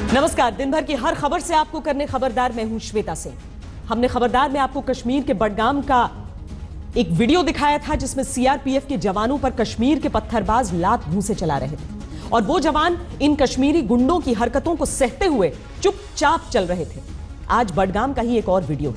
नमस्कार। दिन भर की हर खबर से आपको करने खबरदार, मैं हूं श्वेता सिंह। हमने खबरदार में आपको कश्मीर के बडगाम का एक वीडियो दिखाया था जिसमें सीआरपीएफ के जवानों पर कश्मीर के पत्थरबाज लात घूंसे चला रहे थे और वो जवान इन कश्मीरी गुंडों की हरकतों को सहते हुए चुपचाप चल रहे थे। आज बडगाम का ही एक और वीडियो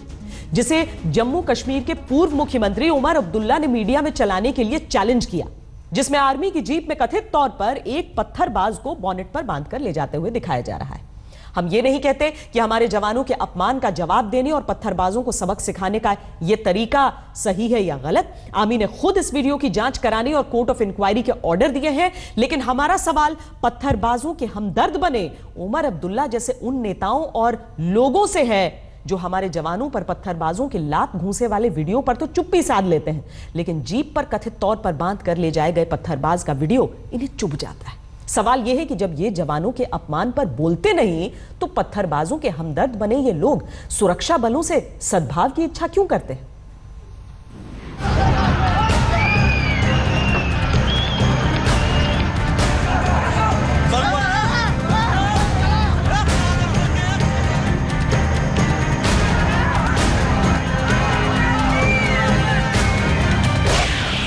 जिसे जम्मू कश्मीर के पूर्व मुख्यमंत्री उमर अब्दुल्ला ने मीडिया में चलाने के लिए चैलेंज किया, जिसमें आर्मी की जीप में कथित तौर पर एक पत्थरबाज को बॉनेट पर बांधकर ले जाते हुए दिखाया जा रहा है। हम ये नहीं कहते कि हमारे जवानों के अपमान का जवाब देने और पत्थरबाजों को सबक सिखाने का यह तरीका सही है या गलत। आर्मी ने खुद इस वीडियो की जांच कराने और कोर्ट ऑफ इंक्वायरी के ऑर्डर दिए हैं, लेकिन हमारा सवाल पत्थरबाजों के हमदर्द बने उमर अब्दुल्ला जैसे उन नेताओं और लोगों से है जो हमारे जवानों पर पत्थरबाजों के लात घूंसे वाले वीडियो पर तो चुप्पी साध लेते हैं, लेकिन जीप पर कथित तौर पर बांध कर ले जाए गए पत्थरबाज का वीडियो इन्हें चुभ जाता है। सवाल यह है कि जब ये जवानों के अपमान पर बोलते नहीं तो पत्थरबाजों के हमदर्द बने ये लोग सुरक्षा बलों से सद्भाव की इच्छा क्यों करते हैं?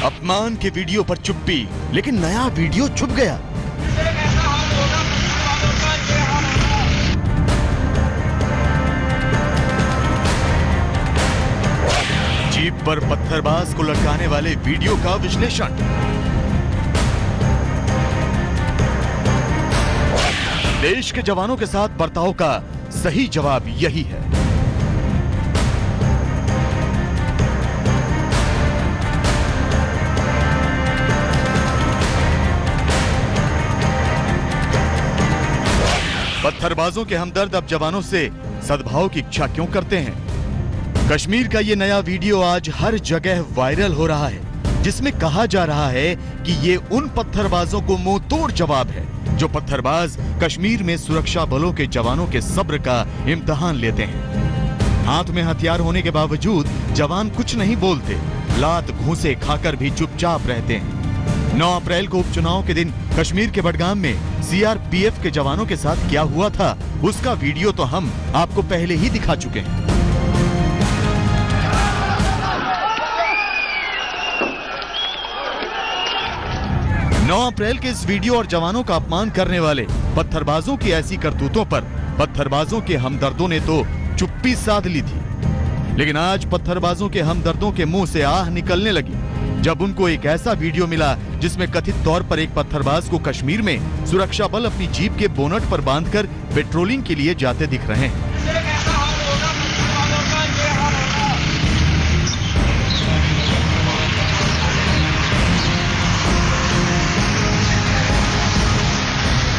अपमान के वीडियो पर चुप्पी, लेकिन नया वीडियो छुप गया। जीप पर पत्थरबाज को लटकाने वाले वीडियो का विश्लेषण। देश के जवानों के साथ बर्ताव का सही जवाब यही है। पत्थरबाजों के हमदर्द अब जवानों से सद्भाव की इच्छा क्यों करते हैं? कश्मीर का ये नया वीडियो आज हर जगह वायरल हो रहा है, जिसमें कहा जा रहा है कि ये उन पत्थरबाजों को मुंह तोड़ जवाब है जो पत्थरबाज कश्मीर में सुरक्षा बलों के जवानों के सब्र का इम्तिहान लेते हैं। हाथ में हथियार होने के बावजूद जवान कुछ नहीं बोलते, लात घूंसे खाकर भी चुपचाप रहते हैं। 9 अप्रैल को उपचुनाव के दिन कश्मीर के बडगाम में सीआरपीएफ के जवानों के साथ क्या हुआ था, उसका वीडियो तो हम आपको पहले ही दिखा चुके हैं। नौ अप्रैल के इस वीडियो और जवानों का अपमान करने वाले पत्थरबाजों की ऐसी करतूतों पर पत्थरबाजों के हमदर्दों ने तो चुप्पी साध ली थी, लेकिन आज पत्थरबाजों के हमदर्दों के मुंह से आह निकलने लगी जब उनको एक ऐसा वीडियो मिला जिसमें कथित तौर पर एक पत्थरबाज को कश्मीर में सुरक्षा बल अपनी जीप के बोनट पर बांधकर पेट्रोलिंग के लिए जाते दिख रहे हैं।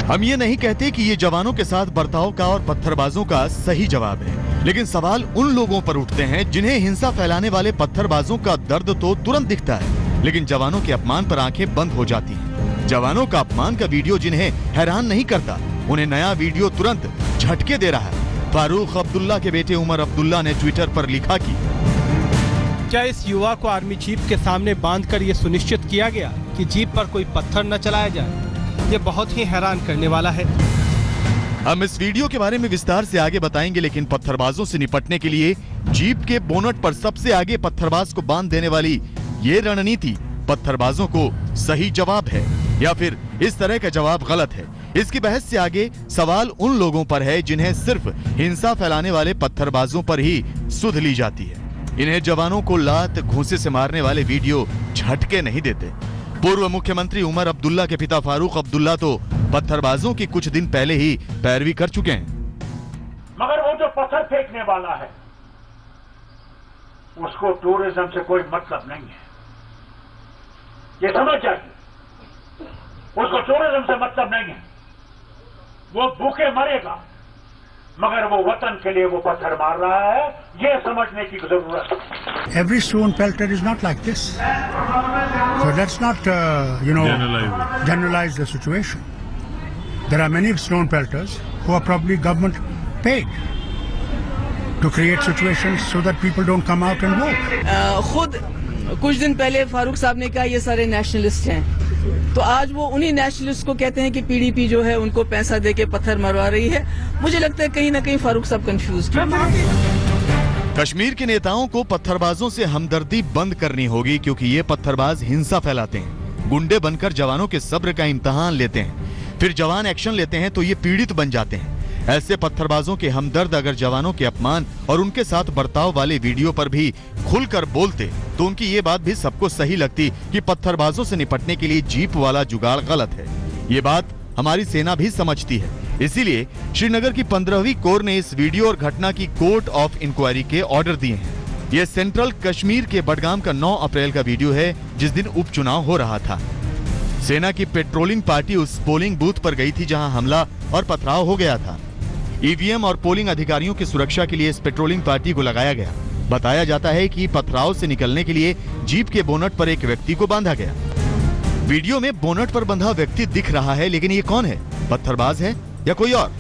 हम ये नहीं कहते कि ये जवानों के साथ बर्ताव का और पत्थरबाजों का सही जवाब है, लेकिन सवाल उन लोगों पर उठते हैं जिन्हें हिंसा फैलाने वाले पत्थरबाजों का दर्द तो तुरंत दिखता है, लेकिन जवानों के अपमान पर आंखें बंद हो जाती हैं। जवानों का अपमान का वीडियो जिन्हें हैरान नहीं करता, उन्हें नया वीडियो तुरंत झटके दे रहा है। फारूक अब्दुल्ला के बेटे उमर अब्दुल्ला ने ट्विटर पर लिखा कि क्या इस युवा को आर्मी जीप के सामने बांधकर ये सुनिश्चित किया गया कि जीप पर कोई पत्थर न चलाया जाए? ये बहुत ही हैरान करने वाला है। हम इस वीडियो के बारे में विस्तार से आगे बताएंगे, लेकिन पत्थरबाजों से निपटने के लिए जीप के बोनट पर सबसे आगे पत्थरबाज को बांध देने वाली ये रणनीति पत्थरबाजों को सही जवाब है या फिर इस तरह का जवाब गलत है? इसकी बहस से आगे सवाल उन लोगों पर है जिन्हें सिर्फ हिंसा फैलाने वाले पत्थरबाजों पर ही सुध ली जाती है। इन्हें जवानों को लात घूंसे से मारने वाले वीडियो झटके नहीं देते। पूर्व मुख्यमंत्री उमर अब्दुल्ला के पिता फारूक अब्दुल्ला तो पत्थरबाजों की कुछ दिन पहले ही पैरवी कर चुके हैं। मगर वो जो पत्थर फेंकने वाला है उसको टूरिज्म से कोई मतलब नहीं है, ये समझ जाइए। उसको टूरिज्म से मतलब नहीं है, वो भूखे मरेगा, मगर वो वतन के लिए वो पत्थर मार रहा है, ये समझने की जरूरत है। Every stone pelter is not like this, so let's not generalize the situation. There are many stone pelters who are probably government paid to create situations so that people don't come out and vote. खुद कुछ दिन पहले फारूक साहब ने कहा ये सारे nationalist हैं, तो आज वो उन्हीं नेशनलिस्ट को कहते हैं कि पीडीपी जो है उनको पैसा देके पत्थर मरवा रही है। मुझे लगता है कहीं ना कहीं फारूक साहब कंफ्यूज हैं। कश्मीर के नेताओं को पत्थरबाजों से हमदर्दी बंद करनी होगी, क्योंकि ये पत्थरबाज हिंसा फैलाते हैं, गुंडे बनकर जवानों के सब्र का इम्तिहान लेते हैं, फिर जवान एक्शन लेते हैं तो ये पीड़ित बन जाते हैं। ऐसे पत्थरबाजों के हमदर्द अगर जवानों के अपमान और उनके साथ बर्ताव वाले वीडियो पर भी खुलकर बोलते तो उनकी ये बात भी सबको सही लगती कि पत्थरबाजों से निपटने के लिए जीप वाला जुगाड़ गलत है। ये बात हमारी सेना भी समझती है। इसीलिए श्रीनगर की 15वीं कोर ने इस वीडियो और घटना की कोर्ट ऑफ इंक्वायरी के ऑर्डर दिए हैं। ये सेंट्रल कश्मीर के बडगाम का 9 अप्रैल का वीडियो है, जिस दिन उपचुनाव हो रहा था। सेना की पेट्रोलिंग पार्टी उस पोलिंग बूथ पर गई थी जहां हमला और पथराव हो गया था। ईवीएम और पोलिंग अधिकारियों की सुरक्षा के लिए इस पेट्रोलिंग पार्टी को लगाया गया। बताया जाता है कि पथराव से निकलने के लिए जीप के बोनट पर एक व्यक्ति को बांधा गया। वीडियो में बोनट पर बंधा व्यक्ति दिख रहा है, लेकिन ये कौन है? पत्थरबाज है या कोई और?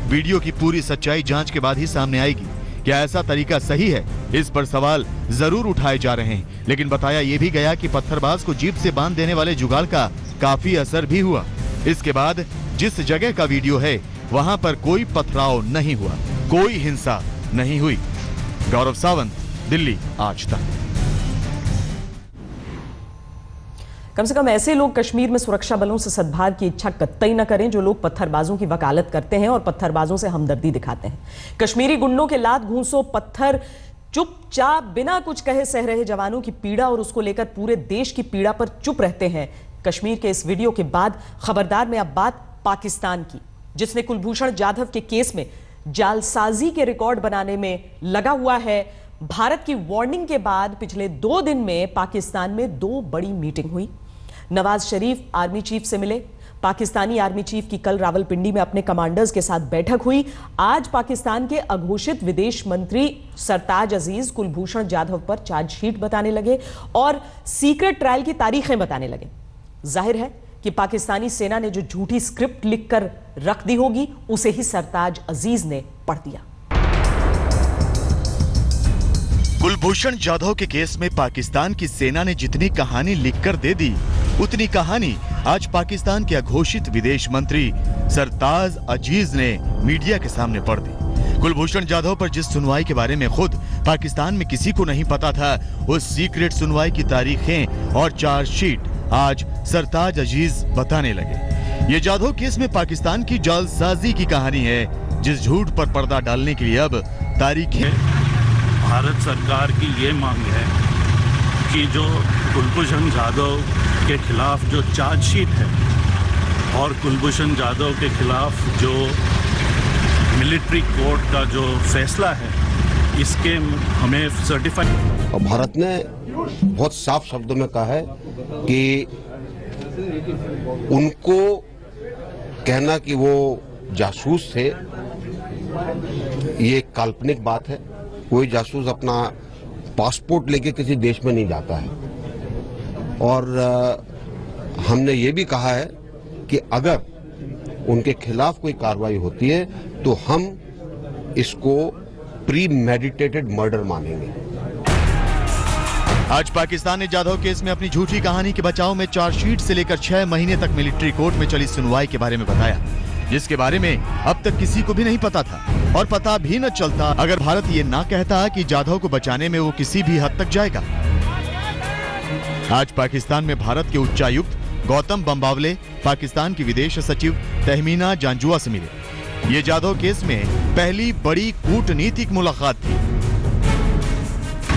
वीडियो की पूरी सच्चाई जांच के बाद ही सामने आएगी। क्या ऐसा तरीका सही है? इस पर सवाल जरूर उठाए जा रहे हैं, लेकिन बताया यह भी गया कि पत्थरबाज को जीप से बांध देने वाले जुगाड़ का काफी असर भी हुआ। इसके बाद जिस जगह का वीडियो है वहां पर कोई पथराव नहीं हुआ, कोई हिंसा नहीं हुई। गौरव सावंत, दिल्ली आज तक। कम से कम ऐसे लोग कश्मीर में सुरक्षा बलों से सद्भाव की इच्छा कतई न करें जो लोग पत्थरबाजों की वकालत करते हैं और पत्थरबाजों से हमदर्दी दिखाते हैं। कश्मीरी गुंडों के लात घूंसों पत्थर चुपचाप बिना कुछ कहे सह रहे जवानों की पीड़ा और उसको लेकर पूरे देश की पीड़ा पर चुप रहते हैं। कश्मीर के इस वीडियो के बाद खबरदार में अब बात पाकिस्तान की, जिसने कुलभूषण जाधव के केस में जालसाजी के रिकॉर्ड बनाने में लगा हुआ है। भारत की वार्निंग के बाद पिछले 2 दिन में पाकिस्तान में 2 बड़ी मीटिंग हुई। नवाज शरीफ आर्मी चीफ से मिले। पाकिस्तानी आर्मी चीफ की कल रावलपिंडी में अपने कमांडर्स के साथ बैठक हुई। आज पाकिस्तान के अघोषित विदेश मंत्री सरताज अजीज कुलभूषण जाधव पर चार्जशीट बताने लगे और सीक्रेट ट्रायल की तारीखें बताने लगे। जाहिर है कि पाकिस्तानी सेना ने जो झूठी स्क्रिप्ट लिखकर रख दी होगी उसे ही सरताज अजीज ने पढ़ दिया। कुलभूषण जाधव के केस में पाकिस्तान की सेना ने जितनी कहानी लिखकर दे दी, उतनी कहानी आज पाकिस्तान के अघोषित विदेश मंत्री सरताज अजीज ने मीडिया के सामने पढ़ दी। कुलभूषण जाधव पर जिस सुनवाई के बारे में खुद पाकिस्तान में किसी को नहीं पता था, उस सीक्रेट सुनवाई की तारीखें और चार्जशीट आज सरताज अजीज बताने लगे। ये जाधव केस में पाकिस्तान की जालसाजी की कहानी है, जिस झूठ पर पर्दा डालने के लिए अब तारीखें। भारत सरकार की ये मांग है कि जो कुलभूषण जाधव के खिलाफ जो चार्जशीट है और कुलभूषण जाधव के खिलाफ जो मिलिट्री कोर्ट का जो फैसला है, इसके हमें सर्टिफाइड। और भारत ने बहुत साफ शब्दों में कहा है कि उनको कहना कि वो जासूस थे, ये काल्पनिक बात है। कोई जासूस अपना पासपोर्ट लेके किसी देश में नहीं जाता है। और हमने ये भी कहा है कि अगर उनके खिलाफ कोई कार्रवाई होती है तो हम इसको प्री मेडिटेटेड मर्डर मानेंगे। आज पाकिस्तान ने जाधव केस में अपनी झूठी कहानी के बचाव में चार्जशीट से लेकर 6 महीने तक मिलिट्री कोर्ट में चली सुनवाई के बारे में बताया, जिसके बारे में अब तक किसी को भी नहीं पता था और पता भी न चलता अगर भारत ये ना कहता कि जाधव को बचाने में वो किसी भी हद तक जाएगा। आज पाकिस्तान में भारत के उच्चायुक्त गौतम बंबावले पाकिस्तान की विदेश सचिव तहमीना जांजुआ से मिले। ये जाधव केस में पहली बड़ी कूटनीतिक मुलाकात थी।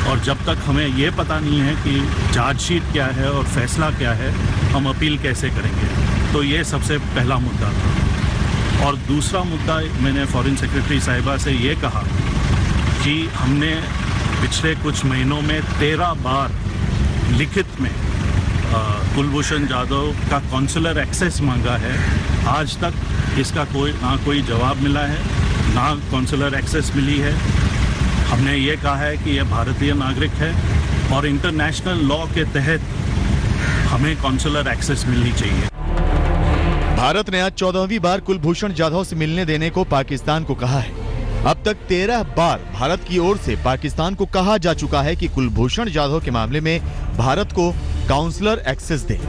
और जब तक हमें ये पता नहीं है कि चार्जशीट क्या है और फैसला क्या है, हम अपील कैसे करेंगे। तो ये सबसे पहला मुद्दा था। और दूसरा मुद्दा, मैंने फॉरेन सेक्रेटरी साहिबा से ये कहा कि हमने पिछले कुछ महीनों में 13 बार लिखित में कुलभूषण जाधव का कॉन्सुलर एक्सेस मांगा है। आज तक इसका कोई जवाब मिला है, ना कॉन्सुलर एक्सेस मिली है। हमने ये कहा है कि यह भारतीय नागरिक है और इंटरनेशनल लॉ के तहत हमें कॉन्सुलर एक्सेस मिलनी चाहिए। भारत ने आज 14वीं बार कुलभूषण जाधव से मिलने देने को पाकिस्तान को कहा है। अब तक 13 बार भारत की ओर से पाकिस्तान को कहा जा चुका है कि कुलभूषण जाधव के मामले में भारत को काउंसलर एक्सेस दे,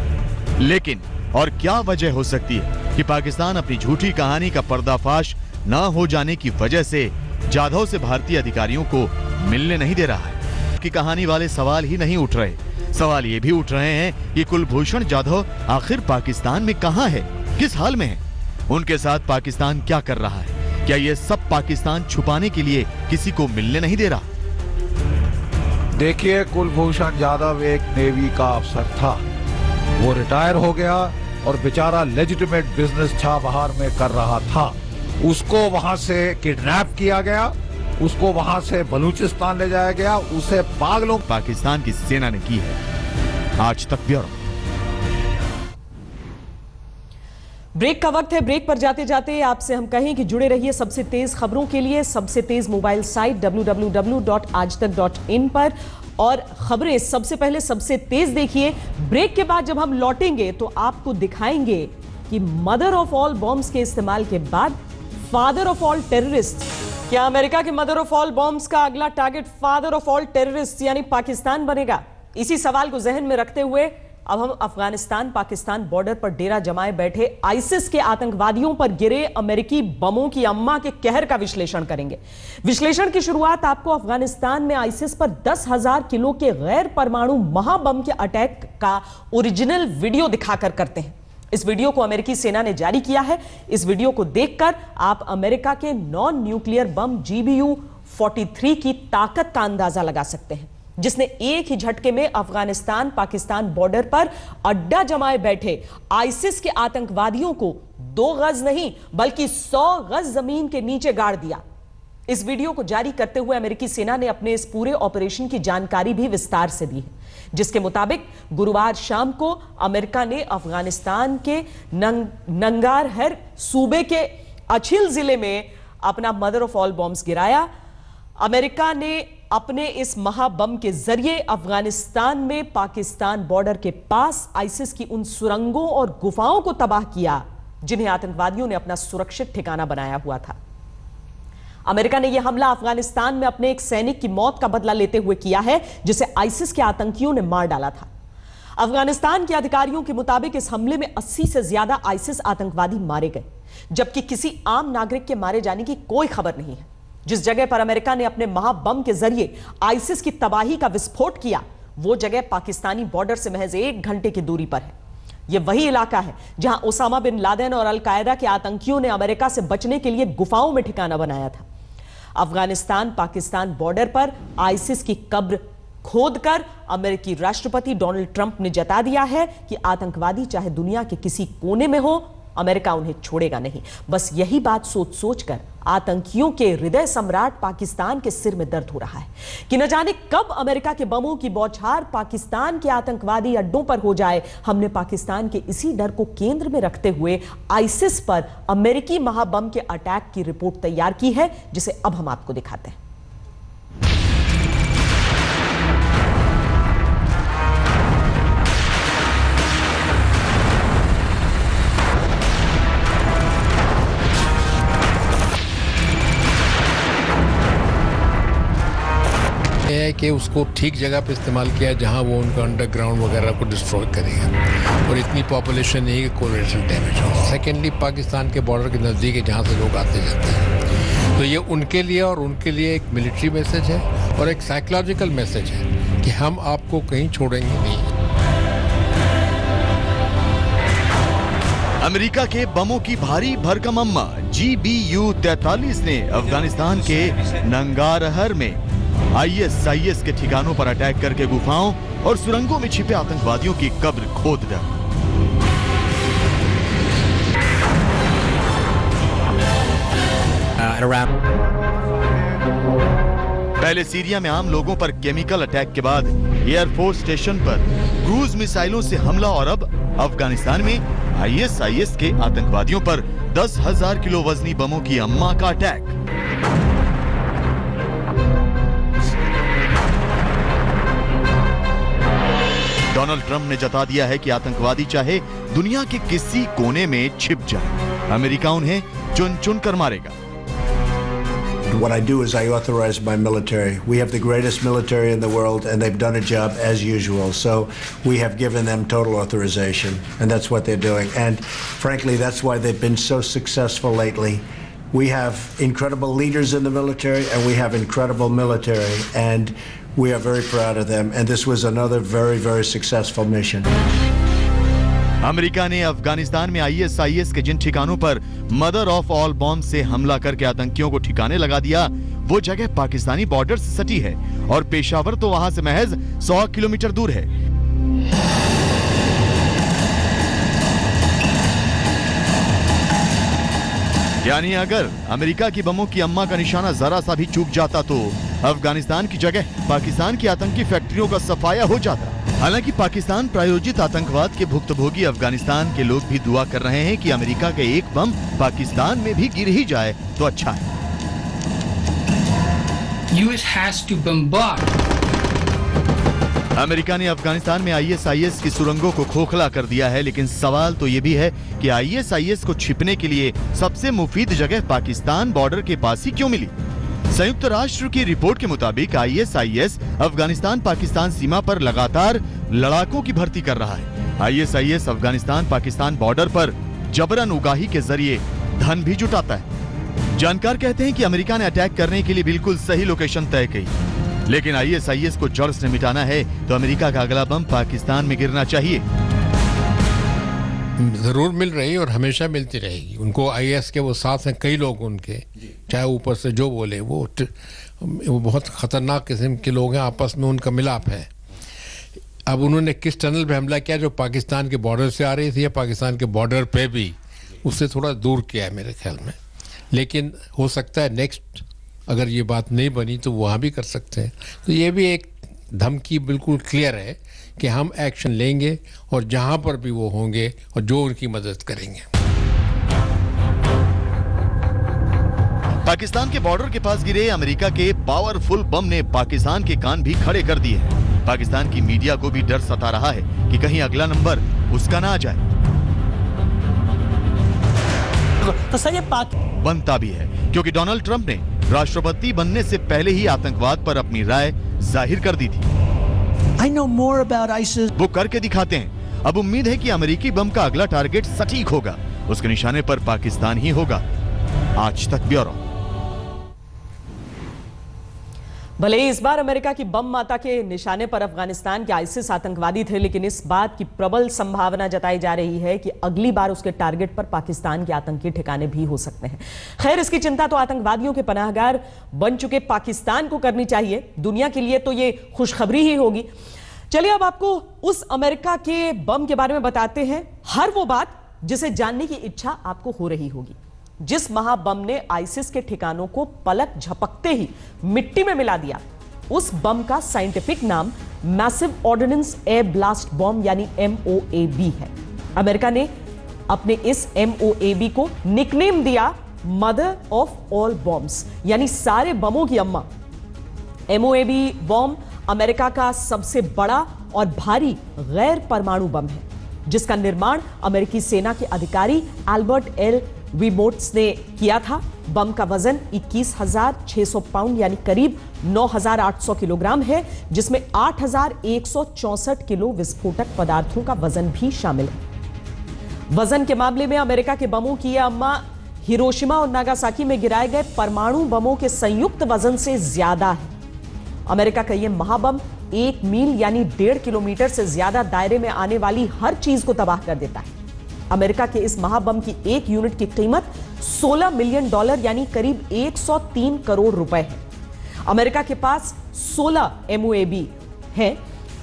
लेकिन और क्या वजह हो सकती है कि पाकिस्तान अपनी झूठी कहानी का पर्दाफाश न हो जाने की वजह से जाधव से भारतीय अधिकारियों को मिलने नहीं दे रहा है। की कहानी वाले सवाल ही नहीं उठ रहे, सवाल ये भी उठ रहे हैं कि कुलभूषण जाधव आखिर पाकिस्तान में कहां है, किस हाल में है, उनके साथ पाकिस्तान क्या कर रहा है, क्या ये सब पाकिस्तान छुपाने के लिए किसी को मिलने नहीं दे रहा? देखिए, कुलभूषण जाधव एक नेवी का अफसर था, वो रिटायर हो गया और बेचारा लेजिटिमेट बिजनेस छाबहार में कर रहा था। उसको वहां से किडनैप किया गया, उसको वहां से बलूचिस्तान ले जाया गया, उसे पागलों पाकिस्तान की सेना ने की है। आज तक ब्यूरो। ब्रेक का वक्त है। ब्रेक पर जाते जाते आपसे हम कहें कि जुड़े रहिए सबसे तेज खबरों के लिए सबसे तेज मोबाइल साइट www.aajtak.in पर, और खबरें सबसे पहले सबसे तेज देखिए। ब्रेक के बाद जब हम लौटेंगे तो आपको दिखाएंगे कि मदर ऑफ ऑल बॉम्ब्स के इस्तेमाल के बाद फादर ऑफ ऑल टेररिस्ट, क्या अमेरिका के मदर ऑफ ऑल बॉम्ब्स का अगला target father of all terrorist यानी पाकिस्तान बनेगा? इसी सवाल को जहन में रखते हुए अब हम अफगानिस्तान पाकिस्तान बॉर्डर पर डेरा जमाए बैठे आईसिस के आतंकवादियों पर गिरे अमेरिकी बमों की अम्मा के कहर का विश्लेषण करेंगे। विश्लेषण की शुरुआत आपको अफगानिस्तान में आईसिस पर 10,000 किलो के गैर परमाणु महाबम के अटैक का ओरिजिनल वीडियो दिखाकर करते हैं। इस वीडियो को अमेरिकी सेना ने जारी किया है। इस वीडियो को देखकर आप अमेरिका के नॉन न्यूक्लियर बम GBU-43 की ताकत का अंदाजा लगा सकते हैं, जिसने एक ही झटके में अफगानिस्तान पाकिस्तान बॉर्डर पर अड्डा जमाए बैठे आईसिस के आतंकवादियों को 2 गज नहीं बल्कि 100 गज जमीन के नीचे गाड़ दिया। इस वीडियो को जारी करते हुए अमेरिकी सेना ने अपने इस पूरे ऑपरेशन की जानकारी भी विस्तार से दी है, जिसके मुताबिक गुरुवार शाम को अमेरिका ने अफगानिस्तान के नंगारहर सूबे के अछिल जिले में अपना मदर ऑफ ऑल बॉम्ब्स गिराया। अमेरिका ने अपने इस महाबम के जरिए अफगानिस्तान में पाकिस्तान बॉर्डर के पास आईसिस की उन सुरंगों और गुफाओं को तबाह किया जिन्हें आतंकवादियों ने अपना सुरक्षित ठिकाना बनाया हुआ था। अमेरिका ने यह हमला अफगानिस्तान में अपने एक सैनिक की मौत का बदला लेते हुए किया है, जिसे आईसिस के आतंकियों ने मार डाला था। अफगानिस्तान के अधिकारियों के मुताबिक इस हमले में 80 से ज्यादा आईसिस आतंकवादी मारे गए, जबकि किसी आम नागरिक के मारे जाने की कोई खबर नहीं है। जिस जगह पर अमेरिका ने अपने महाबम के जरिए आईसिस की तबाही का विस्फोट किया, वो जगह पाकिस्तानी बॉर्डर से महज 1 घंटे की दूरी पर है। यह वही इलाका है जहां ओसामा बिन लादेन और अल कायदा के आतंकियों ने अमेरिका से बचने के लिए गुफाओं में ठिकाना बनाया था। अफगानिस्तान पाकिस्तान बॉर्डर पर आईसिस की कब्र खोदकर अमेरिकी राष्ट्रपति डोनाल्ड ट्रंप ने जता दिया है कि आतंकवादी चाहे दुनिया के किसी कोने में हो, अमेरिका उन्हें छोड़ेगा नहीं। बस यही बात सोच सोचकर आतंकियों के हृदय सम्राट पाकिस्तान के सिर में दर्द हो रहा है कि न जाने कब अमेरिका के बमों की बौछार पाकिस्तान के आतंकवादी अड्डों पर हो जाए। हमने पाकिस्तान के इसी डर को केंद्र में रखते हुए आईसिस पर अमेरिकी महाबम के अटैक की रिपोर्ट तैयार की है, जिसे अब हम आपको दिखाते हैं। है कि उसको ठीक जगह पे इस्तेमाल किया जहां वो उनका अंडरग्राउंड वगैरह को डिस्ट्रॉय करेगा और इतनी पॉपुलेशन नहीं है कि कोलेटरल डैमेज हो। सेकेंडली पाकिस्तान के बॉर्डर के नज़दीक है जहां से लोग आते जाते हैं, तो ये उनके लिए और उनके लिए एक मिलिट्री मैसेज है और एक साइकोलॉजिकल मैसेज है कि हम आपको कहीं छोड़ेंगे नहीं। अमेरिका के बमों की भारी भरकम अम्मा GBU-43 ने अफगानिस्तान के नंगारहर में ISIS के ठिकानों पर अटैक करके गुफाओं और सुरंगों में छिपे आतंकवादियों की कब्र खोद डाली। पहले सीरिया में आम लोगों पर केमिकल अटैक के बाद एयरफोर्स स्टेशन पर क्रूज मिसाइलों से हमला और अब अफगानिस्तान में ISIS के आतंकवादियों पर 10,000 किलो वजनी बमों की अम्मा का अटैक। डोनाल्ड ट्रंप ने जता दिया है कि आतंकवादी चाहे दुनिया के किसी कोने में छिप जाए, अमेरिका उन्हें चुन चुन कर मारेगा। What I do is I authorize my military. We have the greatest military in the world, and they've done a job as usual. So we have given them total authorization, and that's what they're doing. And frankly, that's why they've been so successful lately. We have incredible leaders in the military, and we have incredible military, and we are very proud of them. And this was another very, very successful mission. America ने अफगानिस्तान में ISIS के जिन ठिकानों पर mother of all bomb से हमला करके आतंकियों को ठिकाने लगा दिया, वो जगह पाकिस्तानी बॉर्डर से सटी है और पेशावर तो वहां से महज 100 किलोमीटर दूर है। यानी अगर अमेरिका की बमों की अम्मा का निशाना जरा सा भी चूक जाता तो अफगानिस्तान की जगह पाकिस्तान की आतंकी फैक्ट्रियों का सफाया हो जाता। हालांकि पाकिस्तान प्रायोजित आतंकवाद के भुक्तभोगी अफगानिस्तान के लोग भी दुआ कर रहे हैं कि अमेरिका के एक बम पाकिस्तान में भी गिर ही जाए तो अच्छा है। US has to bombard. America ने अफगानिस्तान में ISIS की सुरंगों को खोखला कर दिया है, लेकिन सवाल तो ये भी है कि ISIS को छिपने के लिए सबसे मुफीद जगह पाकिस्तान बॉर्डर के पास ही क्यों मिली। संयुक्त राष्ट्र की रिपोर्ट के मुताबिक ISIS अफगानिस्तान पाकिस्तान सीमा पर लगातार लड़ाकों की भर्ती कर रहा है। ISIS अफगानिस्तान पाकिस्तान बॉर्डर पर जबरन उगाही के जरिए धन भी जुटाता है। जानकार कहते हैं कि अमेरिका ने अटैक करने के लिए बिल्कुल सही लोकेशन तय की, लेकिन ISIS को जड़ से मिटाना है तो अमेरिका का अगला बम पाकिस्तान में गिरना चाहिए। जरूर मिल रही और हमेशा मिलती रहेगी उनको। IS के वो साथ हैं कई लोग उनके, चाहे ऊपर से जो बोले वो बहुत खतरनाक किस्म के लोग हैं, आपस में उनका मिलाप है। अब उन्होंने किस टनल पे हमला किया जो पाकिस्तान के बॉर्डर से आ रही थी या पाकिस्तान के बॉर्डर पे भी, उससे थोड़ा दूर किया है मेरे ख्याल में। लेकिन हो सकता है नेक्स्ट अगर ये बात नहीं बनी तो वहाँ भी कर सकते हैं। तो ये भी एक धमकी बिल्कुल क्लियर है कि हम एक्शन लेंगे और जहाँ पर भी वो होंगे और जो उनकी मदद करेंगे। पाकिस्तान के बॉर्डर के पास गिरे अमेरिका के पावरफुल बम ने पाकिस्तान के कान भी खड़े कर दिए हैं। पाकिस्तान की मीडिया को भी डर सता रहा है कि कहीं अगला नंबर उसका ना आ जाए। तो सर ये बनता भी है, क्योंकि डोनाल्ड ट्रंप ने राष्ट्रपति बनने से पहले ही आतंकवाद पर अपनी राय जाहिर कर दी थी। I know more about ISIS. वो करके दिखाते हैं। अब उम्मीद है कि अमेरिकी बम का अगला टारगेट सटीक होगा, उसके निशाने पर पाकिस्तान ही होगा। आज तक ब्यूरो। भले ही इस बार अमेरिका की बम माता के निशाने पर अफगानिस्तान के आईसिस आतंकवादी थे, लेकिन इस बात की प्रबल संभावना जताई जा रही है कि अगली बार उसके टारगेट पर पाकिस्तान के आतंकी ठिकाने भी हो सकते हैं। खैर, इसकी चिंता तो आतंकवादियों के पनाहगार बन चुके पाकिस्तान को करनी चाहिए। दुनिया के लिए तो ये खुशखबरी ही होगी। चलिए अब आपको उस अमेरिका के बम के बारे में बताते हैं, हर वो बात जिसे जानने की इच्छा आपको हो रही होगी। जिस महाबम ने आईसिस के ठिकानों को पलक झपकते ही मिट्टी में मिला दिया, उस बम का साइंटिफिक नाम massive ordnance air blast bomb यानी MOAB है। अमेरिका ने अपने इस MOAB को निकनेम दिया मदर ऑफ ऑल बॉम्ब्स, यानी सारे बमों की अम्मा। MOAB बॉम्ब अमेरिका का सबसे बड़ा और भारी गैर परमाणु बम है, जिसका निर्माण अमेरिकी सेना के अधिकारी एल्बर्ट एल वीमोट्स ने किया था। बम का वजन 21,600 पाउंड यानी करीब 9,800 किलोग्राम है, जिसमें 8,164 किलो विस्फोटक पदार्थों का वजन भी शामिल है। वजन के मामले में अमेरिका के बमों की यह अम्मा हिरोशिमा और नागासाकी में गिराए गए परमाणु बमों के संयुक्त वजन से ज्यादा है। अमेरिका का यह महाबम 1 मील यानी 1.5 किलोमीटर से ज्यादा दायरे में आने वाली हर चीज को तबाह कर देता है। अमेरिका के इस महाबम की एक यूनिट की कीमत $16 मिलियन यानी करीब 103 करोड़ रुपए है। अमेरिका के पास 16 MOAB है।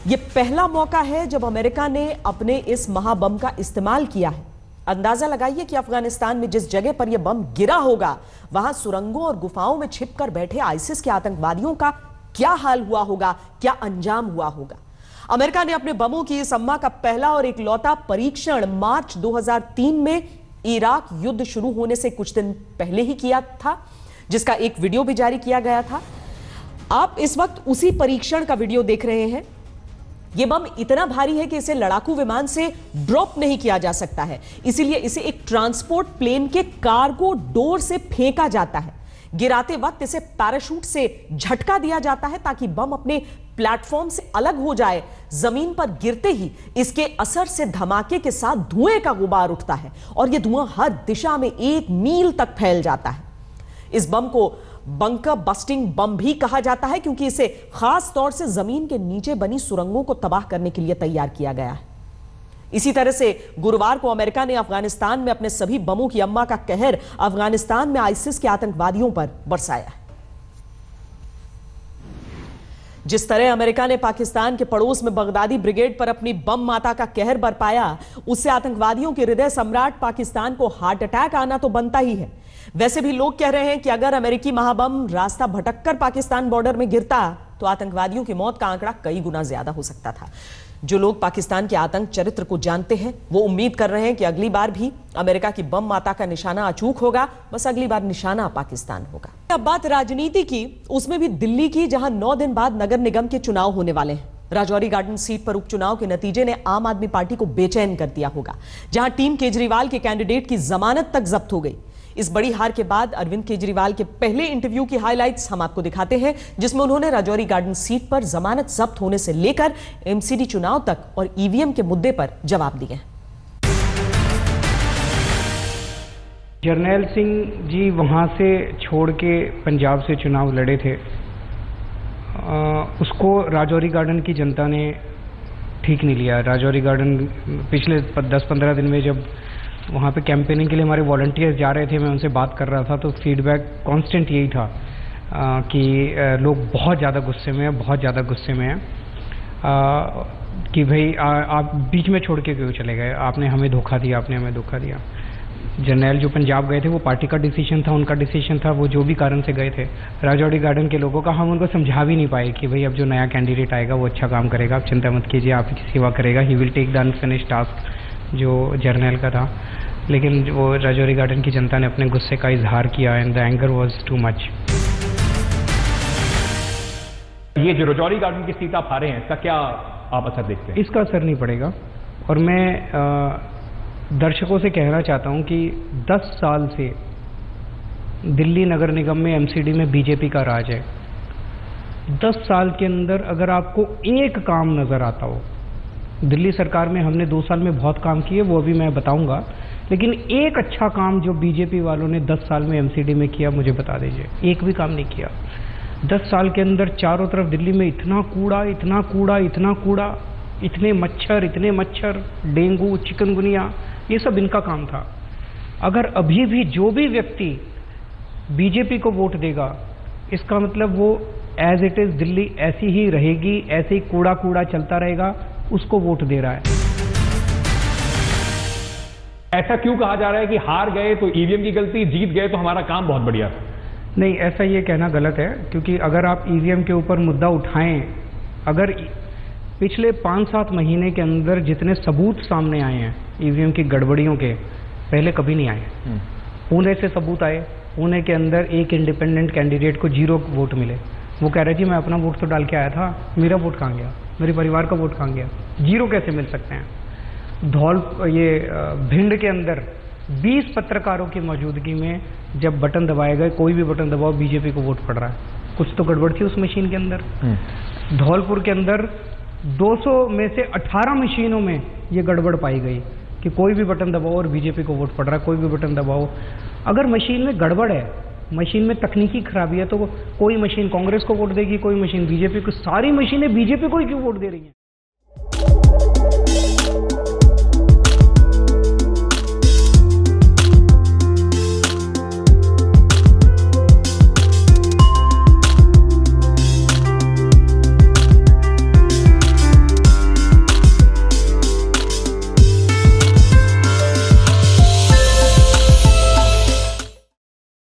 यह पहला मौका है जब अमेरिका ने अपने इस महाबम का इस्तेमाल किया है। अंदाजा लगाइए कि अफगानिस्तान में जिस जगह पर यह बम गिरा होगा, वहां सुरंगों और गुफाओं में छिपकर बैठे आईसिस के आतंकवादियों का क्या हाल हुआ होगा, क्या अंजाम हुआ होगा। अमेरिका ने अपने बमों की इस अम्मा का पहला और इकलौता परीक्षण मार्च 2003 में इराक युद्ध शुरू होने से कुछ दिन पहले ही किया था, जिसका एक वीडियो भी जारी किया गया था। आप इस वक्त उसी परीक्षण का वीडियो देख रहे हैं। यह बम इतना भारी है कि इसे लड़ाकू विमान से ड्रॉप नहीं किया जा सकता है, इसीलिए इसे एक ट्रांसपोर्ट प्लेन के कार्गो डोर से फेंका जाता है। गिराते वक्त इसे पैराशूट से झटका दिया जाता है ताकि बम अपने प्लेटफॉर्म से अलग हो जाए। जमीन पर गिरते ही इसके असर से धमाके के साथ धुएं का गुबार उठता है और यह धुआं हर दिशा में 1 मील तक फैल जाता है। इस बम को बंकर बस्टिंग बम भी कहा जाता है क्योंकि इसे खास तौर से जमीन के नीचे बनी सुरंगों को तबाह करने के लिए तैयार किया गया है। इसी तरह से गुरुवार को अमेरिका ने अफगानिस्तान में अपने सभी बमों की अम्मा का कहर अफगानिस्तान में आईसिस के आतंकवादियों पर बरसाया है। जिस तरह अमेरिका ने पाकिस्तान के पड़ोस में बगदादी ब्रिगेड पर अपनी बम माता का कहर बरपाया, उससे आतंकवादियों के हृदय सम्राट पाकिस्तान को हार्ट अटैक आना तो बनता ही है। वैसे भी लोग कह रहे हैं कि अगर अमेरिकी महाबम रास्ता भटककर पाकिस्तान बॉर्डर में गिरता तो आतंकवादियों की मौत का आंकड़ा कई गुना ज्यादा हो सकता था। जो लोग पाकिस्तान के आतंक चरित्र को जानते हैं वो उम्मीद कर रहे हैं कि अगली बार भी अमेरिका की बम माता का निशाना अचूक होगा, बस अगली बार निशाना पाकिस्तान होगा। अब बात राजनीति की, उसमें भी दिल्ली की, जहां 9 दिन बाद नगर निगम के चुनाव होने वाले हैं। राजौरी गार्डन सीट पर उपचुनाव के नतीजे ने आम आदमी पार्टी को बेचैन कर दिया होगा, जहां टीम केजरीवाल के कैंडिडेट की जमानत तक जब्त हो गई। इस बड़ी हार के बाद अरविंद केजरीवाल के पहले इंटरव्यू की हाइलाइट्स हम आपको दिखाते हैं, जिसमें उन्होंने राजौरी गार्डन सीट पर जमानत जब्त होने से लेकर एमसीडी चुनाव तक और ईवीएम के मुद्दे पर जवाब दिए। जरनैल सिंह जी वहां से छोड़ के पंजाब से चुनाव लड़े थे, उसको राजौरी गार्डन की जनता ने ठीक नहीं लिया। राजौरी गार्डन पिछले 10-15 दिन में जब वहाँ पे कैंपेनिंग के लिए हमारे वॉलंटियर्स जा रहे थे, मैं उनसे बात कर रहा था तो फीडबैक कांस्टेंट यही था कि लोग बहुत ज़्यादा गुस्से में हैं, बहुत ज़्यादा गुस्से में हैं कि भाई आप बीच में छोड़ के क्यों चले गए, आपने हमें धोखा दिया, आपने हमें धोखा दिया। जर्नैल जो पंजाब गए थे वो पार्टी का डिसीजन था, उनका डिसीजन था, वो जो भी कारण से गए थे। राजौरी गार्डन के लोगों का हम उनको समझा भी नहीं पाए कि भाई अब जो नया कैंडिडेट आएगा वो अच्छा काम करेगा, आप चिंता मत कीजिए, आपकी सेवा करेगा, he will take the unfinished task जो जर्नैल का था। लेकिन वो राजौरी गार्डन की जनता ने अपने गुस्से का इजहार किया and the anger was too much. ये जो राजौरी गार्डन की सीट आप हारे हैं, इसका क्या आप असर देखते हैं? इसका असर नहीं पड़ेगा और मैं दर्शकों से कहना चाहता हूं कि 10 साल से दिल्ली नगर निगम में एमसीडी में बीजेपी का राज है। 10 साल के अंदर अगर आपको एक काम नजर आता हो, दिल्ली सरकार में हमने 2 साल में बहुत काम किए, वो अभी मैं बताऊंगा, लेकिन एक अच्छा काम जो बीजेपी वालों ने 10 साल में एमसीडी में किया मुझे बता दीजिए। एक भी काम नहीं किया। 10 साल के अंदर चारों तरफ दिल्ली में इतना कूड़ा, इतना कूड़ा, इतना कूड़ा, इतने मच्छर, डेंगू, चिकनगुनिया, ये सब इनका काम था। अगर अभी भी जो भी व्यक्ति बीजेपी को वोट देगा, इसका मतलब वो एज इट इज दिल्ली ऐसी ही रहेगी, ऐसे ही कूड़ा कूड़ा चलता रहेगा, उसको वोट दे रहा है। ऐसा क्यों कहा जा रहा है कि हार गए तो ईवीएम की गलती, जीत गए तो हमारा काम बहुत बढ़िया था? नहीं, ऐसा ये कहना गलत है, क्योंकि अगर आप ईवीएम के ऊपर मुद्दा उठाएं, अगर पिछले 5-7 महीने के अंदर जितने सबूत सामने आए हैं ईवीएम की गड़बड़ियों के, पहले कभी नहीं आए। पुणे से सबूत आए, पुणे के अंदर एक इंडिपेंडेंट कैंडिडेट को 0 वोट मिले। वो कह रहे जी मैं अपना वोट तो डाल के आया था, मेरा वोट कहाँ गया, मेरे परिवार का वोट कहाँ गया, 0 कैसे मिल सकते हैं। भिंड के अंदर 20 पत्रकारों की मौजूदगी में जब बटन दबाए गए, कोई भी बटन दबाओ बीजेपी को वोट पड़ रहा है, कुछ तो गड़बड़ थी उस मशीन के अंदर। धौलपुर के अंदर 200 में से 18 मशीनों में ये गड़बड़ पाई गई कि कोई भी बटन दबाओ और बीजेपी को वोट पड़ रहा है, कोई भी बटन दबाओ। अगर मशीन में गड़बड़ है, मशीन में तकनीकी खराबी है, तो कोई मशीन कांग्रेस को वोट देगी, कोई मशीन बीजेपी को, सारी मशीनें बीजेपी को ही क्यों वोट दे रही हैं?